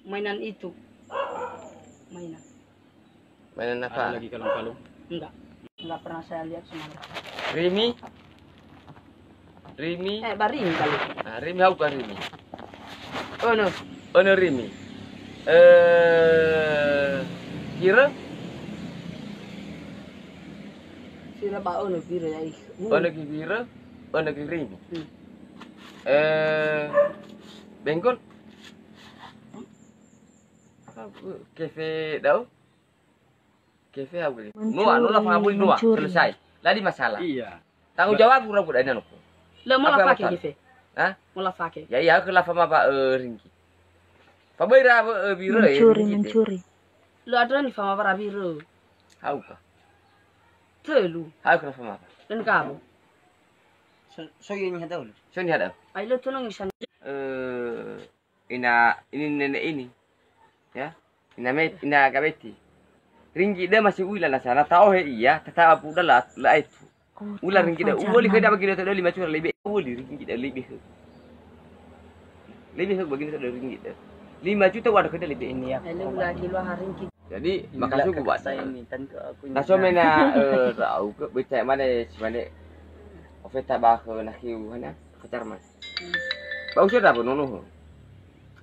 Mainan itu. Mainan. Mainan apa? Ada lagi kalung-kalung? Enggak pernah saya lihat semalam. Rimi? Rimi? Baring kali. Ah, Rimi hau kan Rimi? Oh no. Oh no Rimi. Kira? Sila ba ono biro ya ik. Ono ki Kira? Ono ki Rimi? Bengkol? Kefe daw? Kefe hau gini. Nuah, nulah pangabuli nuah. Selesai. Ladi masalah. Iya. Tanggung jawab kurang kuda ini aku. Lo mau Apa la fake masalah? gife. Hah? Mau la fake. Ya iya ke lava mapa ringki. Pabaira biro Mencuri. Lo ada ni fama para biro. Hau ka. Telu. Hau ke lava mapa. Dan kabo. So yun yung hadaw. So ni ada. Ay lo tunong isan. Ini nenek ini. Ya. Ina kabeti. Ringki dia masih uila na sana tahu he iya, tata apu dah lah itu. Ular ringki dia uli kada bagi dia tak ada 5 cura lebih uli ringki dia lebih. Lebih bagi dia tak ada ringki dia. 5 juta wadah kada lebih ini ya. Ay lo lagi lo haring ki. Jadi makasih gua buat Saya ini tentu aku. Naso mena rau ke becak mana si mana ofeta bah ke nak hiu hana kecar mas. Bau sudah pun nono.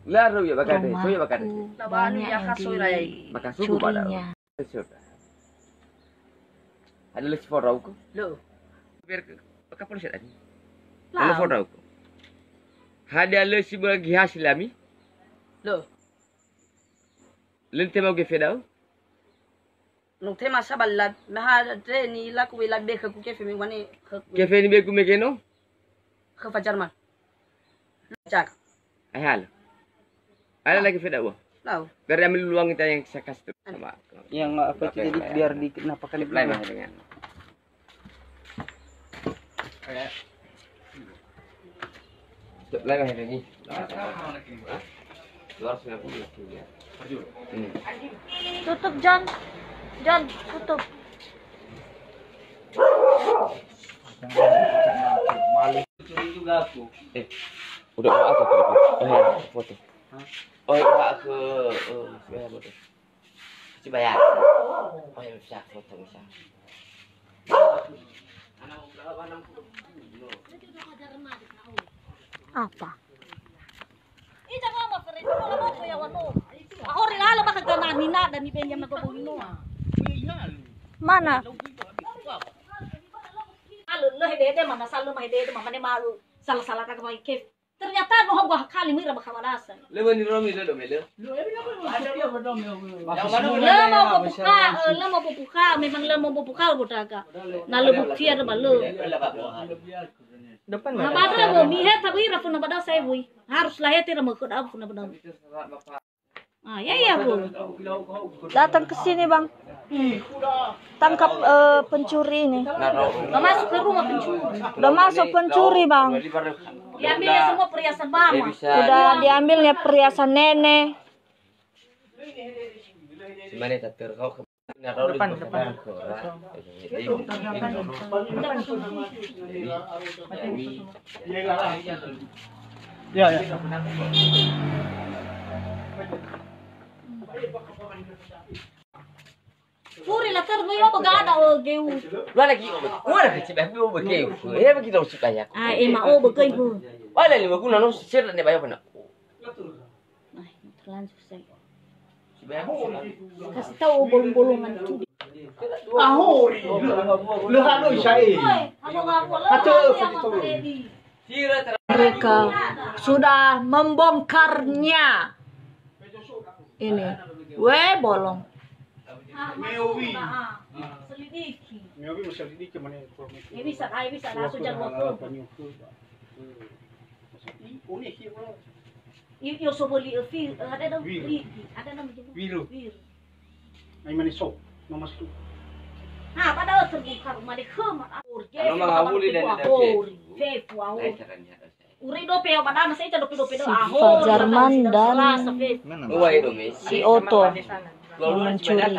Lah ru ya bakar deh, so ya bakar deh. Labanu ya kasoy raya. Makasih gua pada. Sudah. Ada lagi for rau ke? Lo. Biar ke polisi tadi. Ada for rau ke? Ada lagi bagi hasil kami. Lo. Lente mau ke fedau? Nung tema sa balad, mahadre ni la ko ila be ka ku kefe mi wani Ke fe ni be ku mekeno? ka fa Jerman. Jak. Ayal. Ada lagi fedau. Lao. Biar ambil luang kita yang saya kasih sama. Yang apa itu jadi biar di kenapa kali Lain lah dengan. Lain lah ini. 250 ya. Tutup John. John, tutup. malu juga aku. Udah bawa apa ke foto? Oh, bawa ke bayar foto. Cuci bayar. Oh, ya bisa foto bisa. Apa? Mana? Ternyata no gua kali mira bakawalasan. Lewa ni Romi lo mele. Lama buka, memang lama buka bodaga. Na lo bukti ada balu. Depan Na badra bo mi het tabi ra puna badaw sai bui. Harus lah het ra mo kod ab puna badaw. Ah, ya bu. Datang ke sini, Bang. Tangkap pencuri ini. Udah masuk ke rumah pencuri. Udah masuk pencuri, Bang. Diambilnya semua perhiasan mama. Udah diambilnya perhiasan nenek. Gimana tater kau ke depan. Ya. Puri lah ter mo bagada o geu. Wala ki cibe bu be ke. Ya begitu usik kaya. Ah, ema o bagay bu. Wala lima kuna no sir ne bayo pana. Ay, terlanjur saya. Cibe Kasih tahu bolong-bolongan itu. Ahori. Lu hanu syai. Mereka sudah membongkarnya. Ini, bolong. Selidiki. Mewi mesti sedikit mana informasi. Ya bisa langsung jalan waktu. Yo so beli ada dong ada nama juga. Wiru. Wir. Ay manisok. Mamas tu. Nah, padahal terbuka rumah di kemar. Ano mangabuli dan Uri dope ya padahal masih itu dope Si Fajarman dan Uwai do mes. si Oto yang mencuri.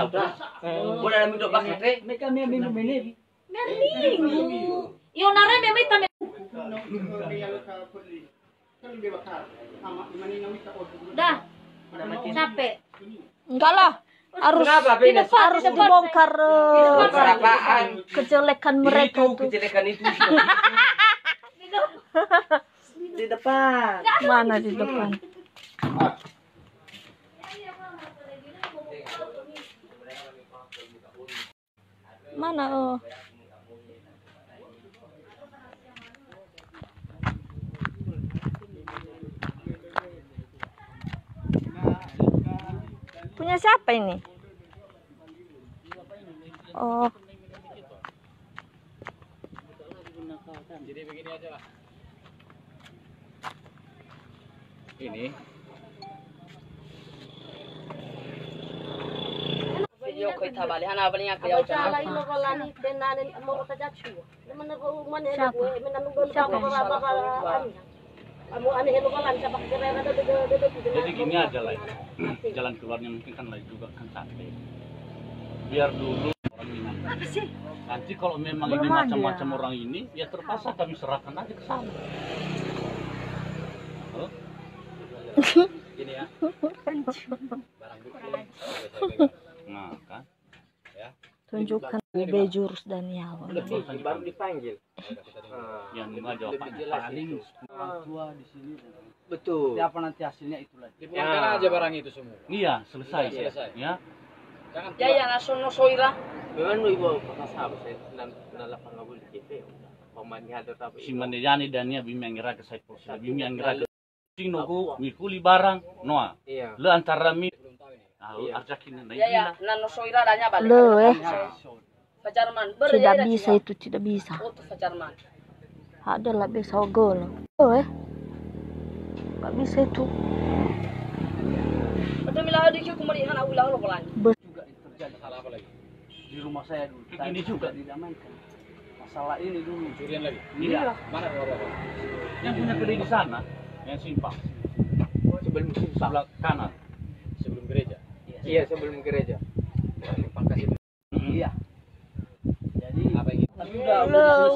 Wala na mi do bakate. Meringu. Yo nare memang tame. Dah. Capek. Enggak lah. Harus Kenapa, Beda? harus dibongkar Apaan? kejelekan mereka Itu itu. kejelekan itu. Di depan. Mana di depan? Mana oh? Punya siapa ini? Oh, Jadi begini aja lah. Ini Video ko itabali. Hana bali nga kaya utan. jadi gini aja lah. Jalan keluarnya mungkin kan lagi juga kan capek. Biar dulu orang ini. Nanti kalau memang ini macam-macam orang ini, ya terpaksa kami serahkan aja ke sana. Oh? Gini ya. Barang bukti. Nah, kan? Ya. tunjukkan UB jurus dan nyawa. Baru dipanggil. Yang lima jawabannya paling orang tua di sini. Betul. Apa nanti hasilnya itulah. Dibuangkan aja barang itu semua. Iya, selesai. Ya. Ya nasono soira. Memang ibu pasal saya nalapang ngabul kita. Paman hadar tapi. Si manejani dan ya bimengira ke saya posisi. Bimengira ke sing nuku mikuli barang noa. Iya. Le antara mi. Arjakin na Ya nano soira danya balik. Loh Pacarman tidak bisa itu, tidak bisa. Oh tuh pacarman. Ada lah bisa gol. Oh nggak bisa itu. Betul milah di kau kemari hana ulang lo pelan. juga terjadi hal apa lagi di rumah saya dulu. Ini juga didamaikan. Masalah ini dulu. Curian lagi. Iya. Mana bapak? Yang punya kedai di sana, yang simpang. Sebelum Sebelah kanan. sebelum gereja. Iya sebelum gereja. Pangkas itu. Iya. Jadi apa yang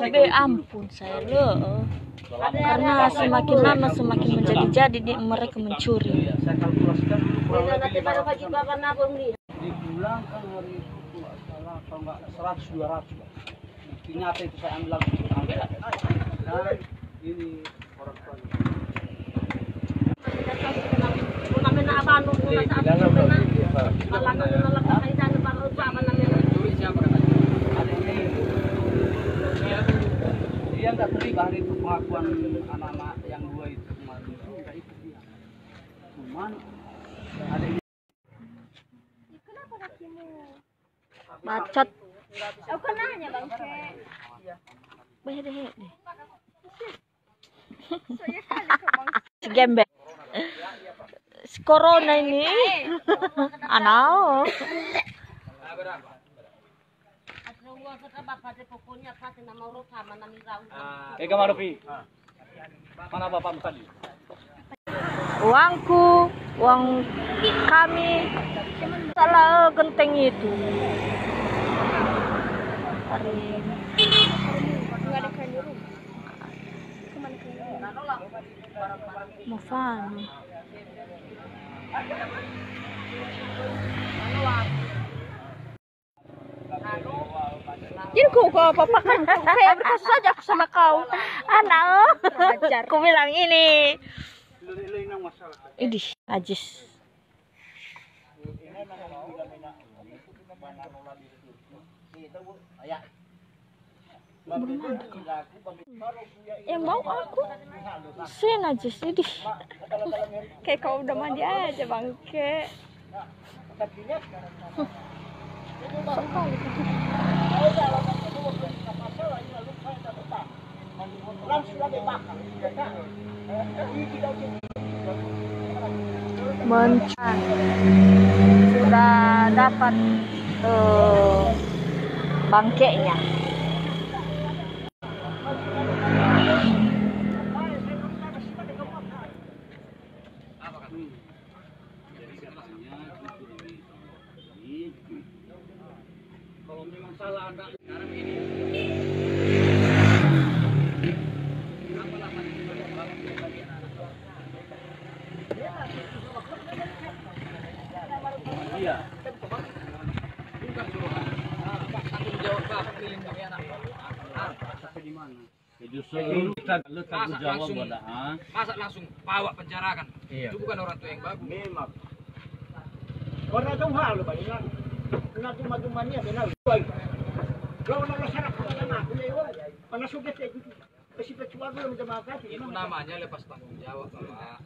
Lebih ampun saya loh. Karena semakin lama semakin menjadi-jadi mereka mencuri. saya kalkulasikan dulu kurang lebih 500. Dipulangkan hari itu nggak salah kalau nggak 100-200 lah. Bukti nyata itu saya ambil lagi. Dan ini orang tuanya. Dia nggak terlibat hari itu pengakuan anak-anak yang dua itu kemarin itu nggak ikut dia. Cuman ada ini. Bacot. Aku nanya bang Bayar deh. Si gembel. Si corona ini. Anau. Kamar Rofi. Mana bapakmu tadi? Uangku, uang kami. Salah genteng itu. Mufan. Jadi kau apa-apa kan kayak berkasus saja aku sama kau. Anak, aku bilang ini. Idih, najis. Yang mau aku saya najis idih. Kayak kau udah mandi aja bangke. Mencan sudah dapat bangkainya. Kalau memang salah ada sekarang ini. Iya. Sampai di mana? Justru kita tanggung jawab pada Masa langsung bawa penjara kan? Itu bukan orang tua yang bagus. Memang. Orang tu hal lu banyak. Nak cuma ni ada nak. Kau nak masyarakat mana? Panas sudah tu. Pasti percuba belum jemaah. Itu namanya lepas tanggung jawab, Bapak.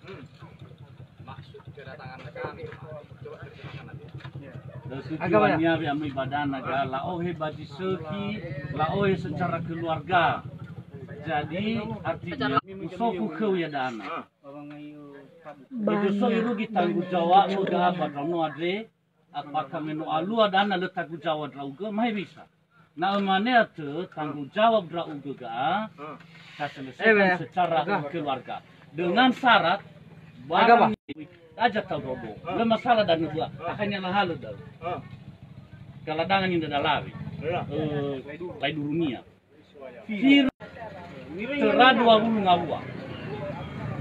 Maksud kedatangan kami coba terjemahkan aja. tujuannya yang ibadah naga laohe bagi seki laohe secara keluarga. Jadi artinya musuhku kau ya dana. Itu soiru ditanggung jawab muda badono adre. Apakah menu alu adana le tanggung jawab rauga mai bisa. Nah mana tu tanggung jawab rauga ga selesaikan secara keluarga dengan syarat barang aja tahu robo. Le masalah dan dua akhirnya lah halu dah. Kaladangan yang dah lawi. Lai dunia. Fir teradua ulu ngawua.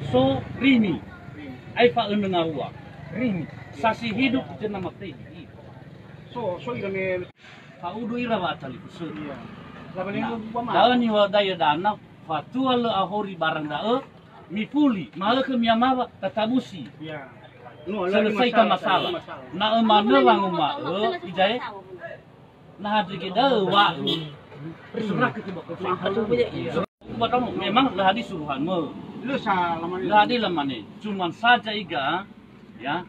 So rini. Aifa unu ngawua. Rini. Sasi hidup jenama tadi. So ira Paudu ira batali kusur. Daun ni wadaya dana fatua le ahori barang daa mipuli malah ke miamawa tatabusi. Selesaikan masalah. Na emana languma ijai. Nah hadri kita wa surat ketibak Batamu memang lah di suruhanmu. Lah di lamane. Cuman saja iga ya.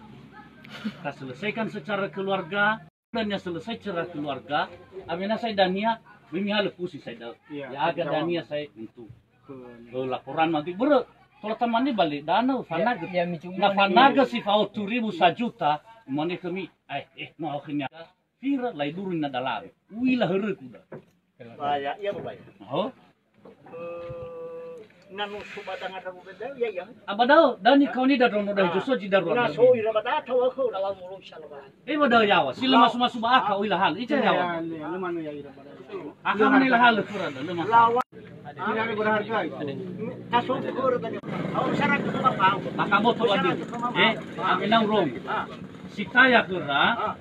Kita selesaikan secara keluarga dan ya selesai secara keluarga. Amina saya Dania bimi hal pusi saya dah. Ya agak Dania saya untuk laporan nanti ber. Kalau teman ni balik dana fanaga. Na fanaga si fau 2.000 sajuta. Mane kami mau akhirnya Fira lai durun na dalari. Wila heureu kuda. Bahaya, iya bahaya. Oh. Nanu subadang ada beda ya ya. Abadao, dani kau ni dah rono dah juso jidar rono. Na so ira bata tahu aku dalam mulung shalwa. Badao yawa, sila masuk aka uila hal. Ica yawa. Le manu ya ira bada. Aka mana hal fura dah, le mas. Lawan. Ini ada berharga itu. Tasuk kur tadi. Awak syarat itu apa? Aka moto adi. Aminang rom. Sikaya kura.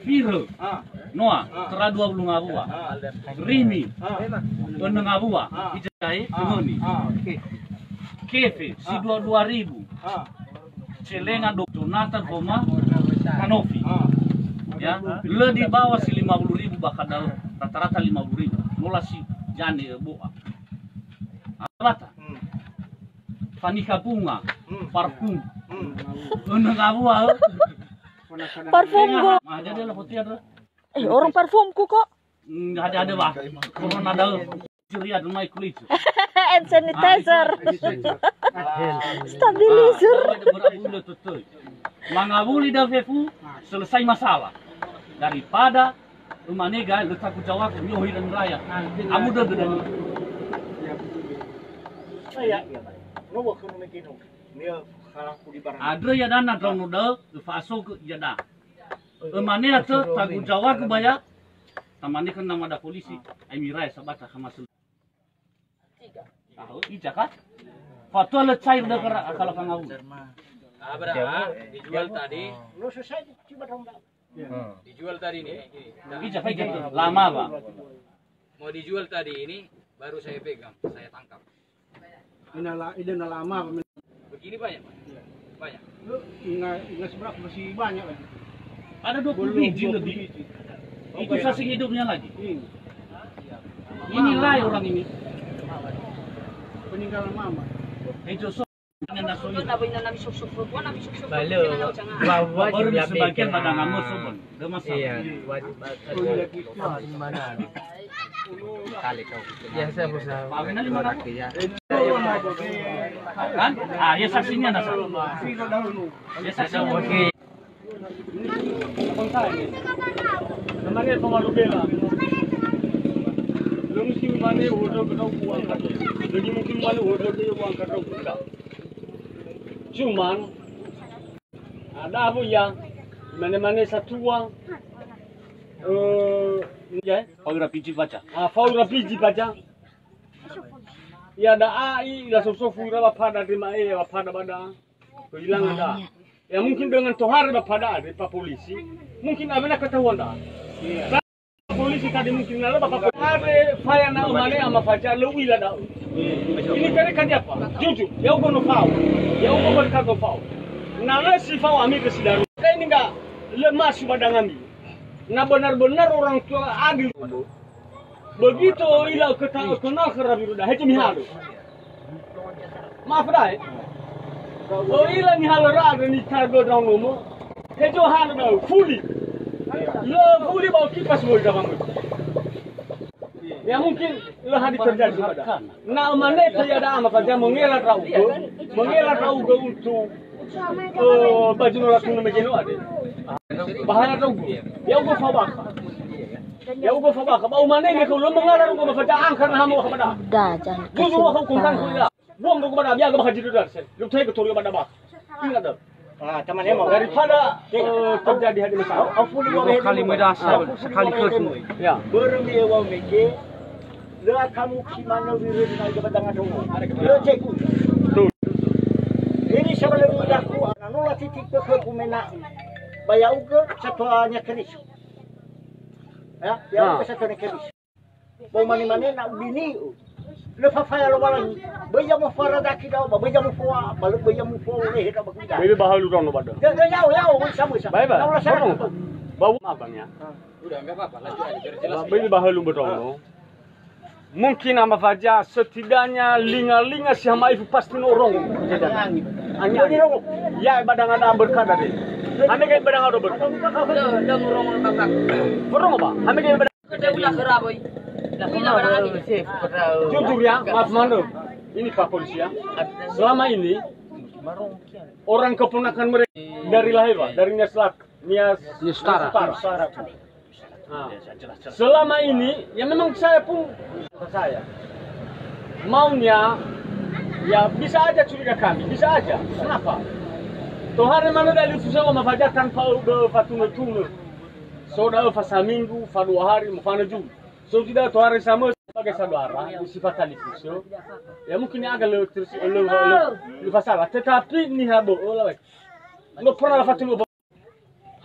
Fira. Noa, teradua belum ngabua. Rimi. Bener ngabua. Ijai, temani. Kefe, si 2.000. Celengan Dr. Nathan Homa Kanofi. Ya, le di bawah si 50.000 bakal rata-rata 50.000. Mula si jani boa. Abata. Panika bunga, parfum. Bener ngabua. Parfum go. Ada lah putih ada. Orang parfumku kok. Ada bah. Corona ada. Ceria rumah kulit. Hand sanitizer. Stabilizer. Mangabuli dah vefu selesai masalah. Daripada rumah nega letak jawab nyohi dan raya. Amu dah dah. Saya ya. No wa kuno mekino. Dia kalah di barang. Ada ya dana drone dah faso ya dah. Emane atau tanggung jawab kubaya. Tamane kan nama ada polisi. Ai mirai sabata sama sul. Tahu ija kan? Fatwa le cair dah kalau kang ngau. Berapa? Dijual tadi. Lo selesai coba dong. Dijual tadi nih. Ija kan gitu. Lama, Pak. Mau dijual tadi ini baru saya pegang, saya tangkap. Ini lama. Begini banyak, Pak. Banyak. Lu ingat seberapa masih banyak lagi. Ada 20 biji lebih. Itu saksi hidupnya lagi. Inilah orang ini. Peninggalan mama. Itu so Doon na boy na nabi suksuk fruit. Wala nabi suksuk fruit. Balo. baru sebagian pada ngamu sobon. Dah masalah. Iya, wajib mana? Kali kau. Biasa bosnya. Pawin na 500 ya. Kan? Ah, ya saksinya nasa. Ya saksinya. Oke. Namanya pemalu bela. Lu mungkin mana order kau uang kau. Jadi mungkin mana order dia uang kau tidak. Cuman ada apa yang mana-mana satu uang. Ya. Faura piji baca. Faura piji baca. Ya ada AI, dah sofu dah apa dah terima apa dah pada. Hilang dah. Ya mungkin dengan tohar pada ada Pak Polisi, mungkin abena ketahuan dah. Iya. Polisi tadi mungkin nala Bapak ada faya na umane ama fajar lewi lah dah. Ini kan apa? Jujur, ya ugo no fau. Ya ugo berkat no fau. Nala si fau ami ke sidaru. Kayak ini enggak lemah subadang ami. Nah benar-benar orang tua adil. Begitu ilau ketahuan kenal kerabi dah. Hece mihalo. Maaf dah. Oh ila ni halo rada ni cargo dong mo. Hejo halo dah fully. Lo fully bawa kipas mo dah bangun. Ya mungkin lo hadi terjadi pada. Na mane tiada ama fajar mengelat raugo untuk baju norak tuna megeno ade. Bahaya raugo. Ya ugo fabaka. Ya ugo fabaka. Bau mane ke lo mengalar ugo fajar angkar hamo kepada. Dah jangan. Bukan hukum kan kuila. Buang dulu kepada biar gak haji dulu sen. Lu tahu betul kepada bak. Ingat dah. Teman emang daripada terjadi hadi masalah. Kali medasa sekali ke semua. Ya. Bermi wa meke. Le kamu kimana wiru na ke badang adong. Le ceku. Ini sebelum aku nula titik ke kumena. Bayau ke satuanya keris. Ya, ya ke satuanya keris. Bau mani-mani nak bini. Lepas faya lo malang, beja mo fara daki daw, beja mo fwa, baluk beja mo fwa le hita bakida. Bebe bahalu dong lo bada. Ya yau sama. Bye bye. Bau abangnya. Udah enggak apa-apa, lanjut aja biar jelas. Bebe bahalu bedong lo. Mungkin ama fajar setidaknya linga-linga si hama itu pasti norong. Angin. Ya badang ada berkah dari. Ame kayak badang ada berkah. Lo ngurung kakak. Berong apa? Ame kayak badang. Kerja ulah keraboy. Jujur ya, maaf mano. Ini Pak Polisi ya. Selama ini orang keponakan mereka dari lahir Pak, dari Nias Utara. Nah, selama ini ya memang saya pun maunya ya bisa aja curiga kami, bisa aja. Kenapa? Tuhari mana dari susah memfajar tanpa fatunu. Soda fasa minggu, fa 2 hari, mufana juga. So tidak tuhari sama sebagai saudara, sifat talifuso. Ya mungkin agak lebih salah, tetapi ni habo oleh. Lo pernah fatunu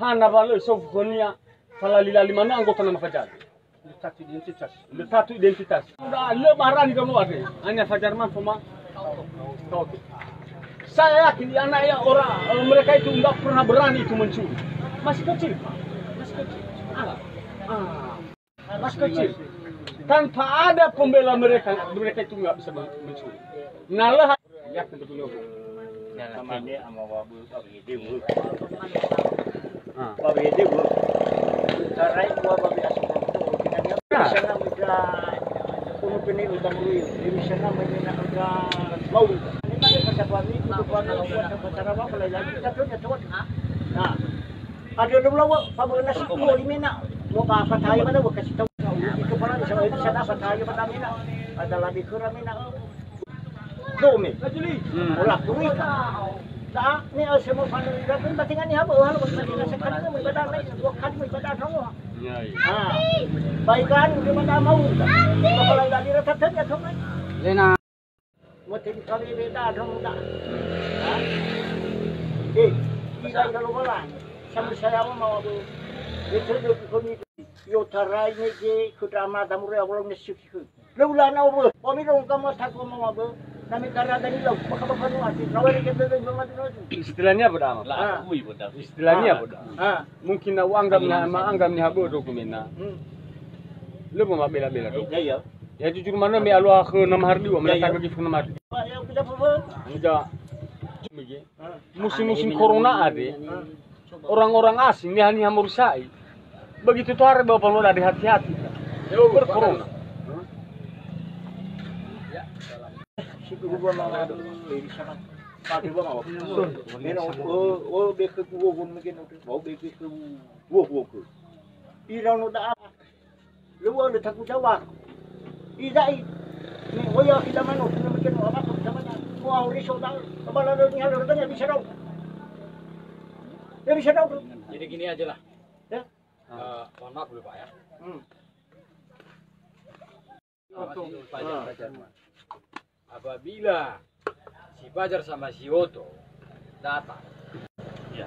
hana balo sofonia falalila mana anggota nama fajar. Satu identitas. Udah lebaran kamu ada. Hanya fajar man pema. Saya yakin anak ya orang mereka itu enggak pernah berani itu mencuri. Masih kecil, Pak. Masih kecil. Tanpa ada pembela mereka itu enggak bisa mencuri. Nalah yakin betul. Sama dia sama wabu bagi debu. Bagi debu. Tarai gua bagi asuhan tu. Kita sana muda. Kuno pini utang lui. Di sana menina udah mau. Ini mana kesatuan ini untuk cara apa kalau lagi kita tu nyatuan. Nah. Ada dulu lawa pabu nasi kuah di mina. Mau apa tahu mana buat kasih tahu. Itu pernah bisa di sana apa tahu pada mina. Ada lagi kurang mina. Dome. Ulah duit. Dah ni semua pandai kan batingan ni habo halo batingan sekali ni ibadah lain 2 kali ibadah semua. Ya. Baikan di mana mau. Kalau lagi retat ya semua. Lena. Mesti kali beda dong dah. Tidak kalau malang. Sama saya mau tu. Itu tu kami yo tarai ni je kudama damure awalnya syukur. Leulah na obo. Pamilong kamu tak mau obo. Kami karena tadi lo, baka nuati. Nawari kita tu istilahnya apa dah? Istilahnya apa dah? Mungkin anggap ni habo dokumena. Lo mau bela-bela tu. Ya. Ya jujur mana me alu ke 6 hari dua mereka pergi ke 6 hari. Ya kita apa? Enggak. Musim-musim corona ada. Orang-orang asing ni hanya merusak. Begitu tu hari bapak lo dari hati-hati. Bercorona. Siku gua mau ada di sana. Pati gua mau. Oh beke gua mungkin mau beke gua. Irang no da. Lu ada takut jawab. Idai. Ni hoya kita mano mungkin apa sama gua uri soda. Abang ada ni ada tanya bisa dong. Ya bisa dong. Jadi gini aja lah. Ya. Mohon maaf dulu Pak ya. Apabila si Fajar sama si Oto datang, ya,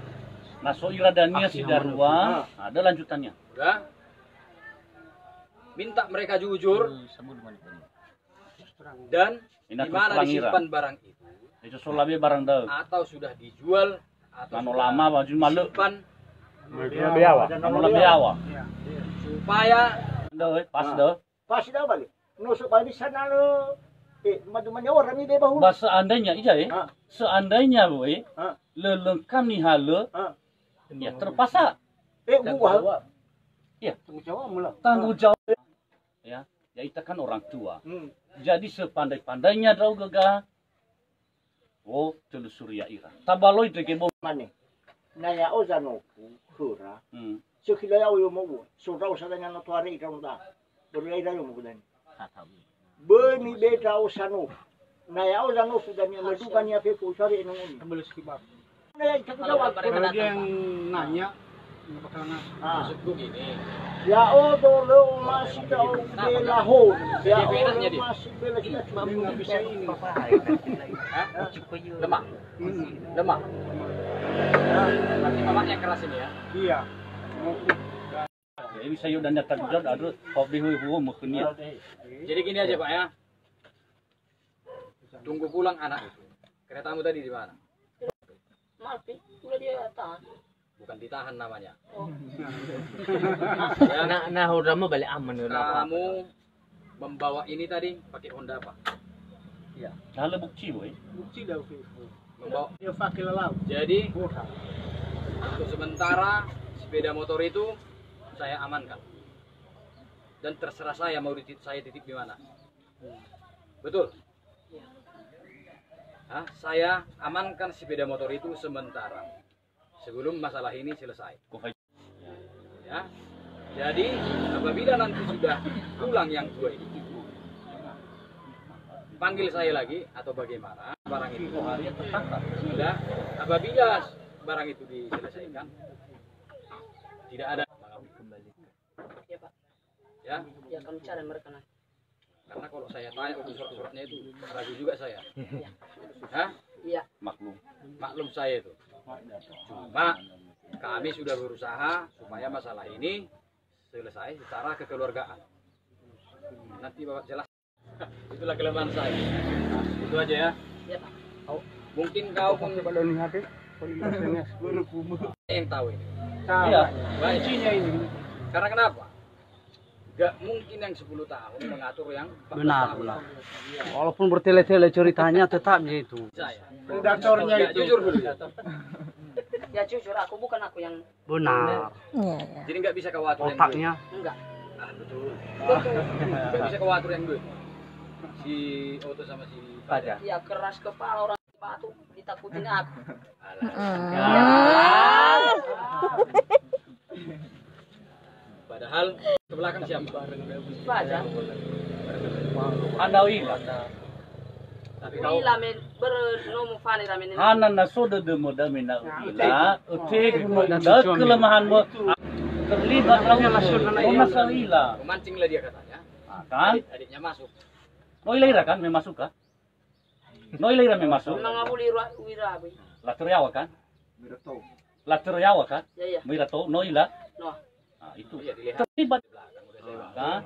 Naso iradania si Darwa, ada lanjutannya. Udah. Minta mereka jujur dan di mana disimpan barang itu. Itu solabe barang dah. Atau sudah dijual atau Lano sudah lama baju malu. disimpan Lano lebih awal. supaya Dah, pas dah. Pasti dah balik. Nusuk balik sana lo. Madu-madu orang ni dia bahu. Bahasa seandainya, seandainya boy, Ha. lelengkam ni hala, ya terpaksa. Buah. Ya. Tunggu jawab mula. Tanggung jawab. Ya, kita kan orang tua. Jadi sepandai-pandainya draw gagah. Oh, telusuri ya ira. Tabaloi tu kebo. Mana? Naya ozano kura. Hmm. Sekila ya yo mo. Sura usadanya no tuare ira unda. Berai ira yo mo kudan. Beni beta osano. Naya ozano sudanya medukan ya pe ko sari eno ni. Ambil skibab. Naya kita jawab. Kalau dia yang nanya maksudku gini. Ya odo lo masih kau bela ho. Ya Jadi. masih bela kita cuma bisa ini. Hah? Lemah. Lemah. Berarti mamanya keras ini ya. Iya. Jadi saya udah nyata jawab ada kau dihu mungkin ya. Jadi gini aja Pak ya. Tunggu pulang anak itu. Keretamu tadi di mana? Maaf, udah dia tahan. Bukan ditahan namanya. Nah, Honda mau balik aman Kamu membawa ini tadi pakai Honda apa? Hala bukti boy. Bukti dah Membawa. dia pakai lelau. Jadi untuk sementara sepeda motor itu saya amankan. Dan terserah saya mau saya titip di mana. Betul? Hah? Saya amankan sepeda motor itu sementara. Sebelum masalah ini selesai. Ya. Jadi apabila nanti sudah pulang yang dua itu, panggil saya lagi atau bagaimana barang itu sudah. Apabila barang itu diselesaikan, tidak ada Ya Pak, ya. ya kamu cari mereka nanti. Karena kalau saya tanya untuk surat-suratnya itu ragu juga saya. Hah? Iya. Maklum saya itu. Cuma kami sudah berusaha supaya masalah ini selesai secara kekeluargaan. Nanti Bapak jelas. Itulah kelemahan saya. Itu aja ya. Ya Pak. Mungkin kau yang tahu ini. Iya. Baik. Karena kenapa? Gak mungkin yang 10 tahun mengatur yang 14 tahun. Walaupun bertele-tele ceritanya tetap begitu. Saya. Predatornya Nggak, itu. jujur dulu. Ya jujur aku bukan aku yang Benar. Jadi nggak bisa kau atur yang Otaknya. enggak. Ah, betul. Nggak bisa kau atur yang duit. Si Oto sama si Pada. Ya keras kepala orang batu ditakutin aku. Padahal ke belakang siapa? Baca. Anda wila. Tapi kau Bila men bernomu fani ramen ini. Hanan na soda de moda mina wila. Utik dah kelemahanmu terlibat lawan masalah wila. memancinglah dia katanya. Kan? Adiknya masuk. Noi leira kan memasuk kah? Noi leira memasuk. Mengabuli wira. Lateriawa kan? Lateriawa kan? Ya ya. Mira to noi la. No. Ah itu. Iya dilihat. Terlibat kan?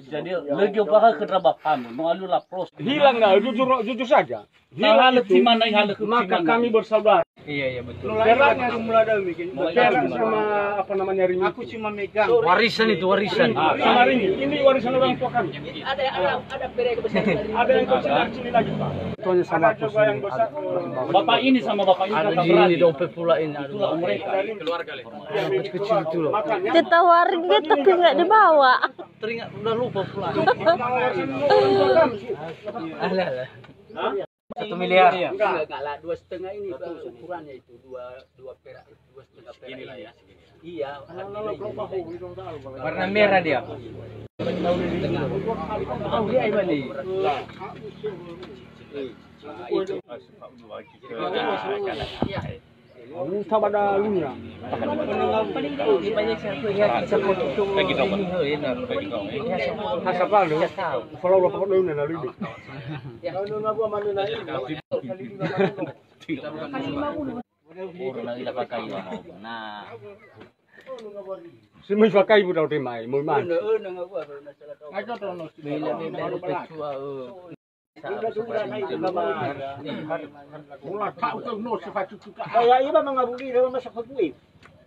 Jadi lagi apa ke drabak kamu? Mau alu la pros. Hilang dah, jujur saja. Hilang itu mana hal ke Maka kami bersaudara. Iya betul. Peraknya semula dah bikin. Mulai Perak dari sama apa namanya Rini. Aku cuma megang. Warisan itu warisan. Sama Rini. Ini warisan orang tua kami. Ada perek besar dari. Ada yang kecil sini lagi Pak. Tuanya sama aku yang besar. Bapak ini sama bapak ini Ada kata di berani. ini dompet pula ini. Itulah mereka. Keluarga leh. Kecil itu loh. Makanya Ditawarin gitu tapi nggak dibawa. Teringat udah lupa pula. warisan orang tua kami sih. Alah. 1 miliar. Enggak. lah 2,5 ini ukurannya itu 2 perak 2,5 perak. Inilah ya. Iya. Warna merah dia. Sama ada lunya. Hasap lu. Kalau lo pakai lunya lalu ini. Puro na ila pakai mo. Nah, Si may pakai mo daw timay, mo man. Bila baru pecua. Kaya iba mga buli na masakot mo eh.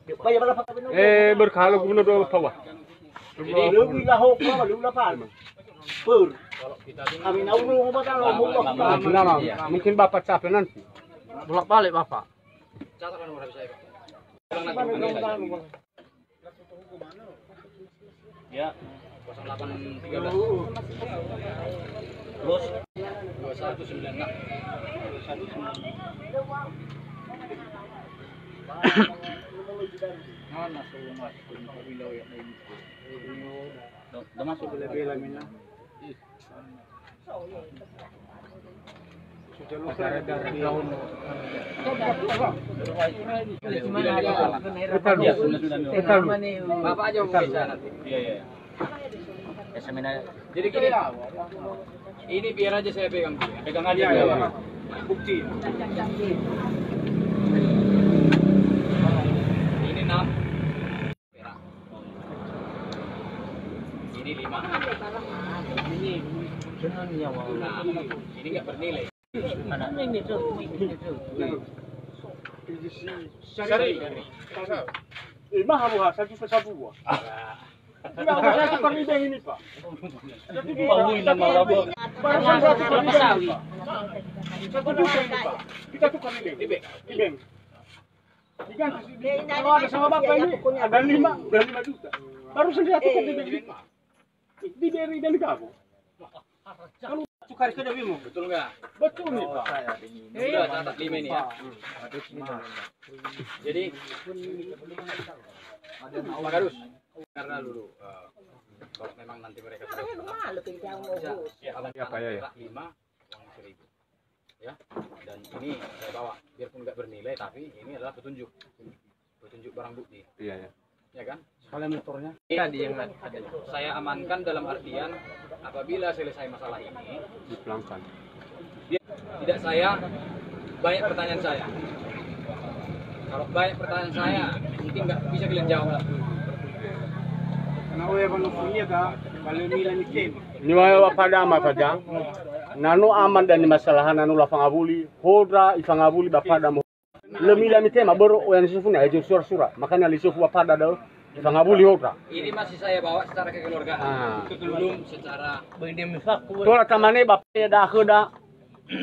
Kaya pala pa kami. Berkalo ko na do pawa. Lebih lahok pa, lula pa. Pur. Kami naulong ba tayo mo ba? Mungkin bapak capek nanti. Bolak-balik Bapak. Catatkan nomor HP saya, Pak. ya 0813 terus 2196. udah masuk Bapak aja mau bisa nanti. iya. Ya seminar Jadi gini, ini biar aja saya pegang. pegang aja Iya, ya. iya. Bukti. Ini 6 perak. Ini 5. Nah, ini nggak bernilai. Syari. Mahal buah, 1 buah. Tidak ada saya tukar libeng ini Pak. Bahuin nama Rabu. Barusan saya tukar libeng Pak. 1 juta ini Pak. Kita tukar libeng. Diganti. Kalau ada sama Bapak ini ada 5 juta. Barusan saya tukar libeng ini Pak. Diberi dan kamu. Kalau tukar ke debimo. Betul nggak? Betul nih Pak. Sudah catat 5 ini ya. Jadi Pak Garus, karena dulu kalau memang nanti mereka sudah Apa ya? 5 uang 1.000. Ya. Dan ini saya bawa biarpun nggak bernilai tapi ini adalah petunjuk barang bukti. Iya ya. Ya kan? Sekalian motornya. Tadi yang ada. Saya amankan dalam artian apabila selesai masalah ini Dipulangkan. tidak saya banyak pertanyaan saya. Kalau banyak pertanyaan saya mungkin nggak bisa kalian jawab. Karena punya kalau nilai ni wao pada ama saja. Nanu aman dan masalah nanu lafang abuli, hodra ifang abuli bapada mo. Lemila mitema baru yang sifuna aja surat-surat. Makanya lisufu pada dah ifang abuli hodra. Ini masih saya bawa secara kekeluargaan. Belum secara Tola tamane bapaknya dah ada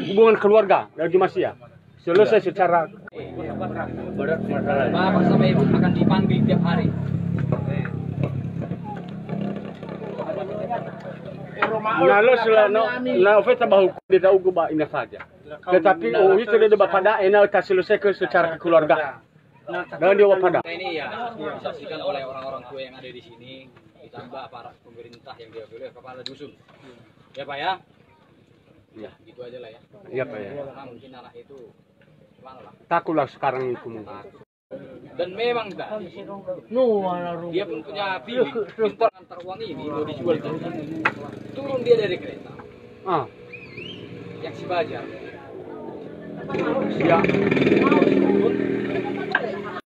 hubungan keluarga dari Masia. Selesai secara Bapak sama Ibu akan dipanggil tiap hari. Nalo sila na ofeta bahu dia tahu ba ina saja. Tetapi itu dia bapada ena tak selesai ke secara keluarga. Dan dia wapada. Ini ya disaksikan oleh orang-orang tua yang ada di sini, ditambah aparat pemerintah yang diwakili oleh kepala dusun. Ya Pak ya? Ya. Gitu aja lah ya. Iya Pak ya. Karena mungkin anak itu gimana lah. Takutlah sekarang itu mungkin. Dan memang dah dia pun punya feeling pintar antar uang ini mau dijual tadi. Turun dia dari kereta Ah, yang si Bajar. ya.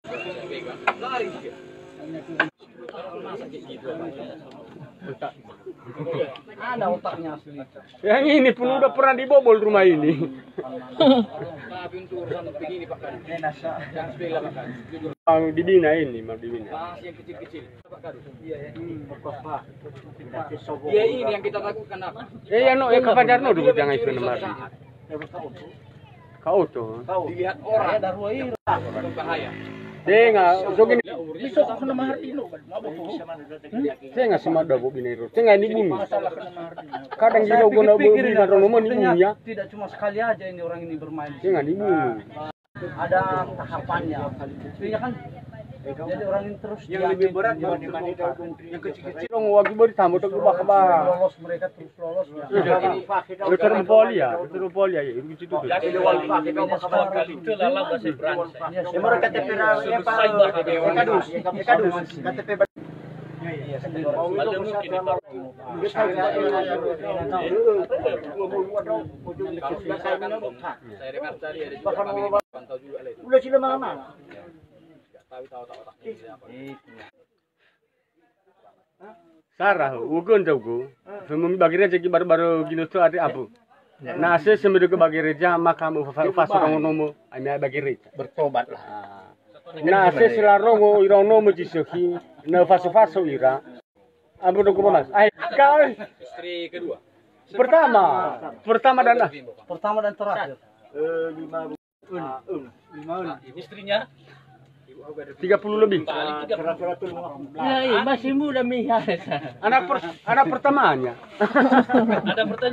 Saya pegang, lari dia. Masa kayak gitu apa ya? Ada otaknya asli. Yang ini pun udah pernah dibobol rumah ini. Tapi untuk urusan begini Pak Kadus, yang sepeda Pak Kadus, jujur Yang dibina ini, mau dibina. masih yang kecil-kecil Pak Kadus. Dia ini yang kita lakukan apa? Ya no, ya kapajar no dulu jangan itu nomor. Kau tuh. Dilihat orang bahaya. Dengar, so gini. Besok aku nama hari ini. Saya nggak sama ada bini itu. Saya nggak di bumi. Kadang juga guna bumi atau nomor di bumi ya. Tidak cuma sekali aja ini orang ini bermain. Saya nggak di bumi. Ada tahapannya. Sebenarnya kan jadi orang ini terus yang lebih berat yang kecil-kecil Dong wagi beri tamu tuh gua kabar. lolos mereka terus lolos. Itu terumpol ya, itu gitu tuh. Itu lala bahasa Perancis. Mereka KTP Saya dengar tadi ada juga kami tahu juga lah itu. Udah sila mana? Nggak tahu otaknya ini apa. Sarah, ugun jago. Semua bagi reja baru gino tu ada apa? Nah, saya semua ke bagi reja makam fasorong nomo, ami bagi reja. Bertobatlah. Nah, saya selarongo irong nomo jisuki, na faso ira. Abu do kumanas. Kau Istri kedua. pertama dan Pertama dan terakhir. 5 Istrinya 30 lebih. paling 30. Ya, masih muda Mia. Anak pertamanya. Ada pertanyaan.